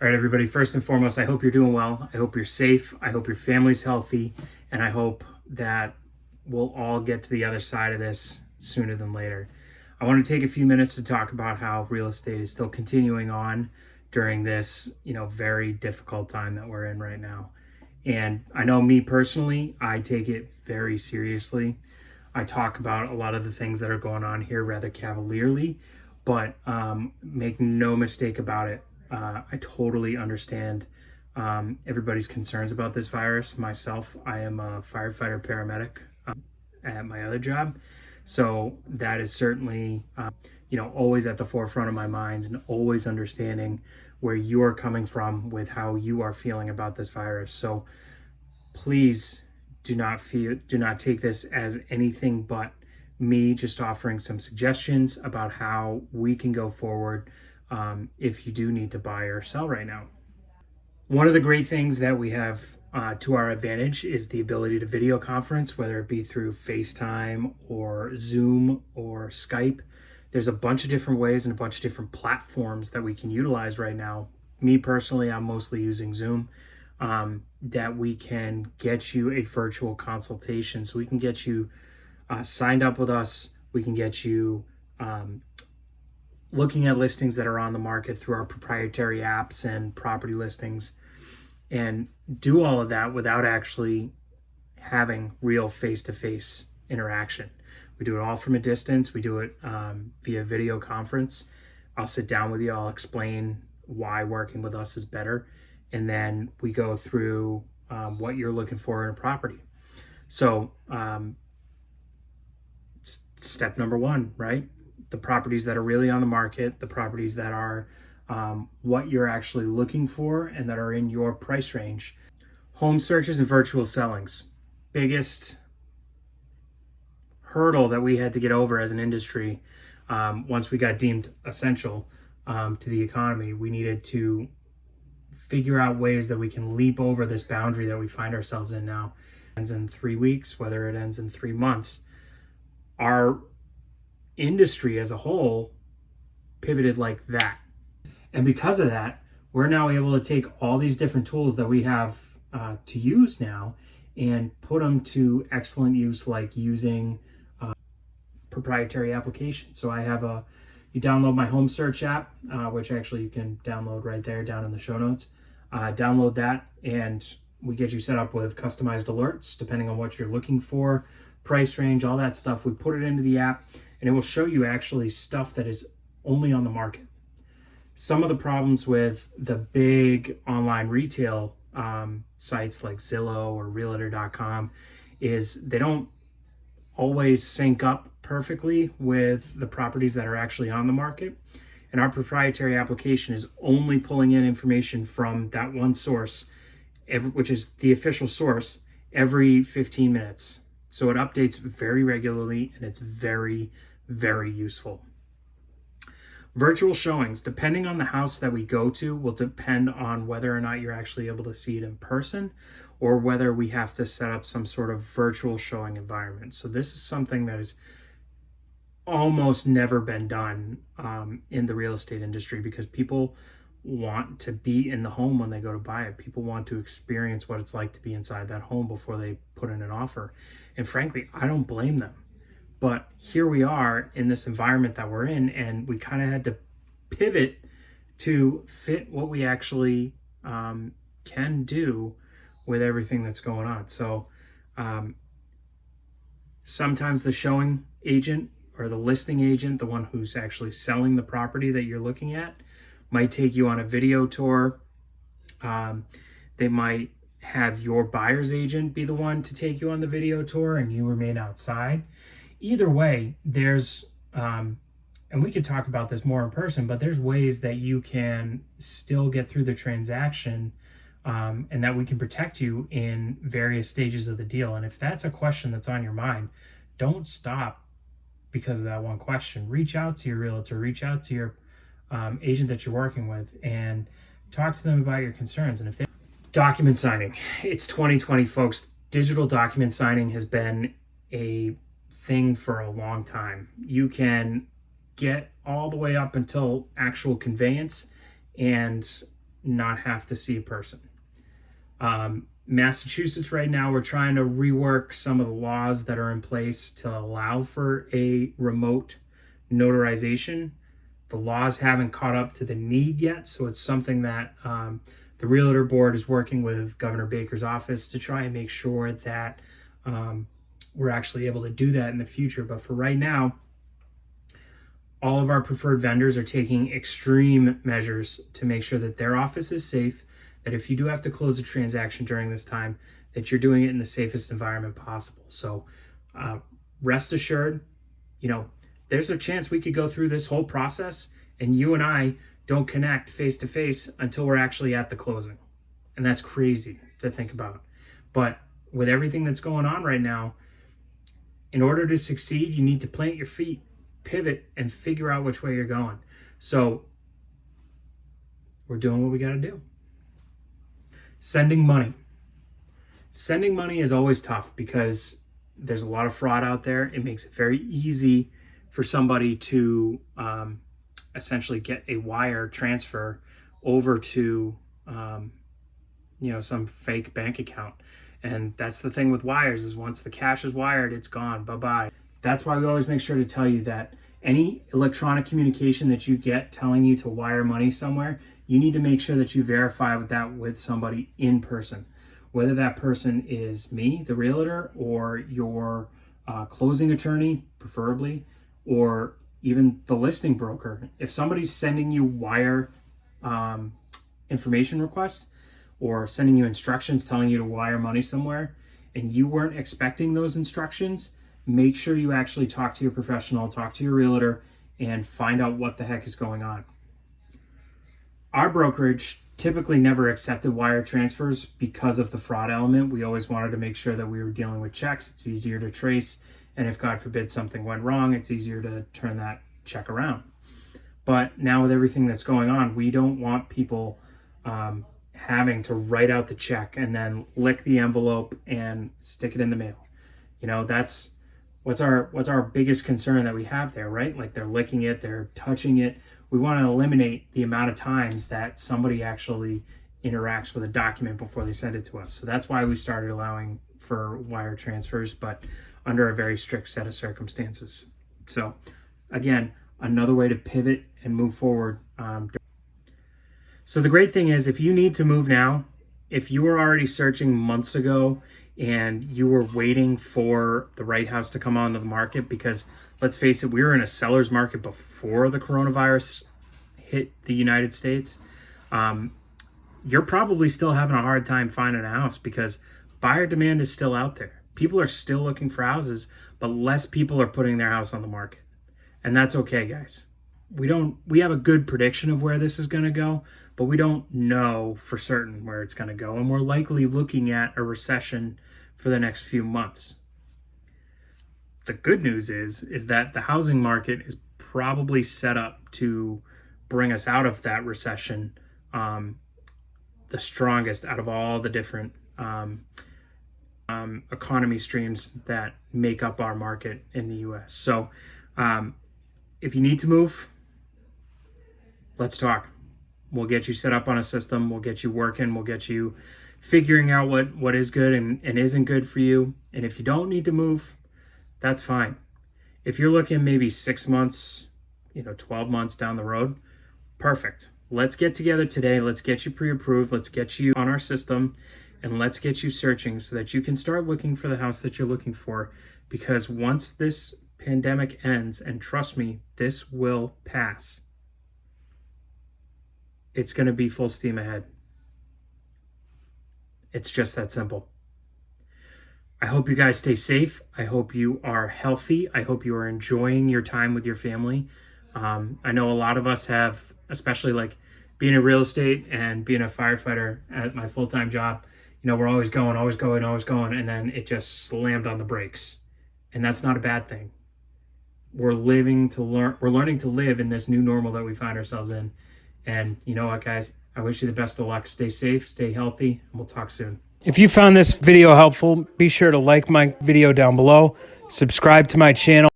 All right, everybody, first and foremost, I hope you're doing well. I hope you're safe. I hope your family's healthy. And I hope that we'll all get to the other side of this sooner than later. I want to take a few minutes to talk about how real estate is still continuing on during this, very difficult time that we're in right now. And I know me personally, I take it very seriously. I talk about a lot of the things that are going on here rather cavalierly, but make no mistake about it. I totally understand everybody's concerns about this virus. Myself, I am a firefighter paramedic at my other job. So that is certainly, always at the forefront of my mind, and always understanding where you are coming from with how you are feeling about this virus. So please do not take this as anything but me just offering some suggestions about how we can go forward if you do need to buy or sell right now. One of the great things that we have to our advantage is the ability to video conference, whether it be through FaceTime or Zoom or Skype. There's a bunch of different ways and a bunch of different platforms that we can utilize right now. Me personally, I'm mostly using Zoom, that we can get you a virtual consultation. So we can get you signed up with us. We can get you looking at listings that are on the market through our proprietary apps and property listings, and do all of that without actually having real face-to-face interaction. We do it all from a distance. We do it via video conference. I'll sit down with you. I'll explain why working with us is better. And then we go through what you're looking for in a property. So step number one, right? The properties that are really on the market, the properties that are what you're actually looking for and that are in your price range. Home searches and virtual sellings. Biggest hurdle that we had to get over as an industry once we got deemed essential to the economy. We needed to figure out ways that we can leap over this boundary that we find ourselves in now. It ends in 3 weeks, whether it ends in 3 months. Our industry as a whole pivoted like that. And because of that, we're now able to take all these different tools that we have to use now and put them to excellent use, like using proprietary applications. So I have you download my home search app, which actually you can download right there down in the show notes. Download that and we get you set up with customized alerts depending on what you're looking for, price range, all that stuff. We put it into the app and it will show you actually stuff that is only on the market. Some of the problems with the big online retail sites like Zillow or Realtor.com is they don't always sync up perfectly with the properties that are actually on the market. And our proprietary application is only pulling in information from that one source, which is the official source, every 15 minutes. So it updates very regularly and it's very, very useful. Virtual showings, depending on the house that we go to, will depend on whether or not you're actually able to see it in person or whether we have to set up some sort of virtual showing environment. So this is something that has almost never been done in the real estate industry because people want to be in the home when they go to buy it. People want to experience what it's like to be inside that home before they put in an offer. And frankly, I don't blame them. But here we are in this environment that we're in, and we kind of had to pivot to fit what we actually can do with everything that's going on. So sometimes the showing agent or the listing agent, the one who's actually selling the property that you're looking at, might take you on a video tour. They might have your buyer's agent be the one to take you on the video tour and you remain outside. Either way, there's, and we could talk about this more in person, but there's ways that you can still get through the transaction and that we can protect you in various stages of the deal. And if that's a question that's on your mind, don't stop because of that one question. Reach out to your realtor, reach out to your agent that you're working with and talk to them about your concerns. And if they document signing, it's 2020, folks. Digital document signing has been a thing for a long time. You can get all the way up until actual conveyance and not have to see a person. Massachusetts right now, we're trying to rework some of the laws that are in place to allow for a remote notarization. The laws haven't caught up to the need yet, so it's something that the Realtor Board is working with Governor Baker's office to try and make sure that we're actually able to do that in the future. But for right now, all of our preferred vendors are taking extreme measures to make sure that their office is safe, that if you do have to close a transaction during this time, that you're doing it in the safest environment possible. So rest assured, there's a chance we could go through this whole process and you and I don't connect face to face until we're actually at the closing. And that's crazy to think about. But with everything that's going on right now, in order to succeed, you need to plant your feet, pivot, and figure out which way you're going. So we're doing what we got to do. Sending money. Sending money is always tough because there's a lot of fraud out there. It makes it very easy for somebody to essentially get a wire transfer over to some fake bank account. And that's the thing with wires, is once the cash is wired, it's gone. Bye-bye. That's why we always make sure to tell you that any electronic communication that you get telling you to wire money somewhere, you need to make sure that you verify that with somebody in person. Whether that person is me, the realtor, or your closing attorney, preferably, or even the listing broker. If somebody's sending you wire information requests or sending you instructions telling you to wire money somewhere and you weren't expecting those instructions, make sure you actually talk to your professional, talk to your realtor, and find out what the heck is going on. Our brokerage typically never accepted wire transfers because of the fraud element. We always wanted to make sure that we were dealing with checks. It's easier to trace. And if God forbid something went wrong, it's easier to turn that check around. But now with everything that's going on, we don't want people having to write out the check and then lick the envelope and stick it in the mail. That's what's our biggest concern that we have there, right? Like, they're licking it, they're touching it. We want to eliminate the amount of times that somebody actually interacts with a document before they send it to us. So that's why we started allowing for wire transfers, but under a very strict set of circumstances. So again, another way to pivot and move forward. So the great thing is, if you need to move now, if you were already searching months ago and you were waiting for the right house to come onto the market, because let's face it, we were in a seller's market before the coronavirus hit the United States, you're probably still having a hard time finding a house because buyer demand is still out there. People are still looking for houses, but less people are putting their house on the market. And that's okay, guys. We have a good prediction of where this is going to go, but we don't know for certain where it's going to go. And we're likely looking at a recession for the next few months. The good news is that the housing market is probably set up to bring us out of that recession the strongest out of all the different economy streams that make up our market in the U.S. So if you need to move, let's talk. We'll get you set up on a system. We'll get you working. We'll get you figuring out what is good and isn't good for you. And if you don't need to move, that's fine. If you're looking maybe 6 months, 12 months down the road, perfect. Let's get together today. Let's get you pre-approved. Let's get you on our system, and let's get you searching so that you can start looking for the house that you're looking for. Because once this pandemic ends, and trust me, this will pass, it's going to be full steam ahead. It's just that simple. I hope you guys stay safe. I hope you are healthy. I hope you are enjoying your time with your family. I know a lot of us have, especially like being in real estate and being a firefighter at my full-time job, we're always going, and then it just slammed on the brakes. And that's not a bad thing. We're learning to live in this new normal that we find ourselves in. And you know what, guys? I wish you the best of luck. Stay safe, stay healthy, and we'll talk soon. If you found this video helpful, be sure to like my video down below, subscribe to my channel.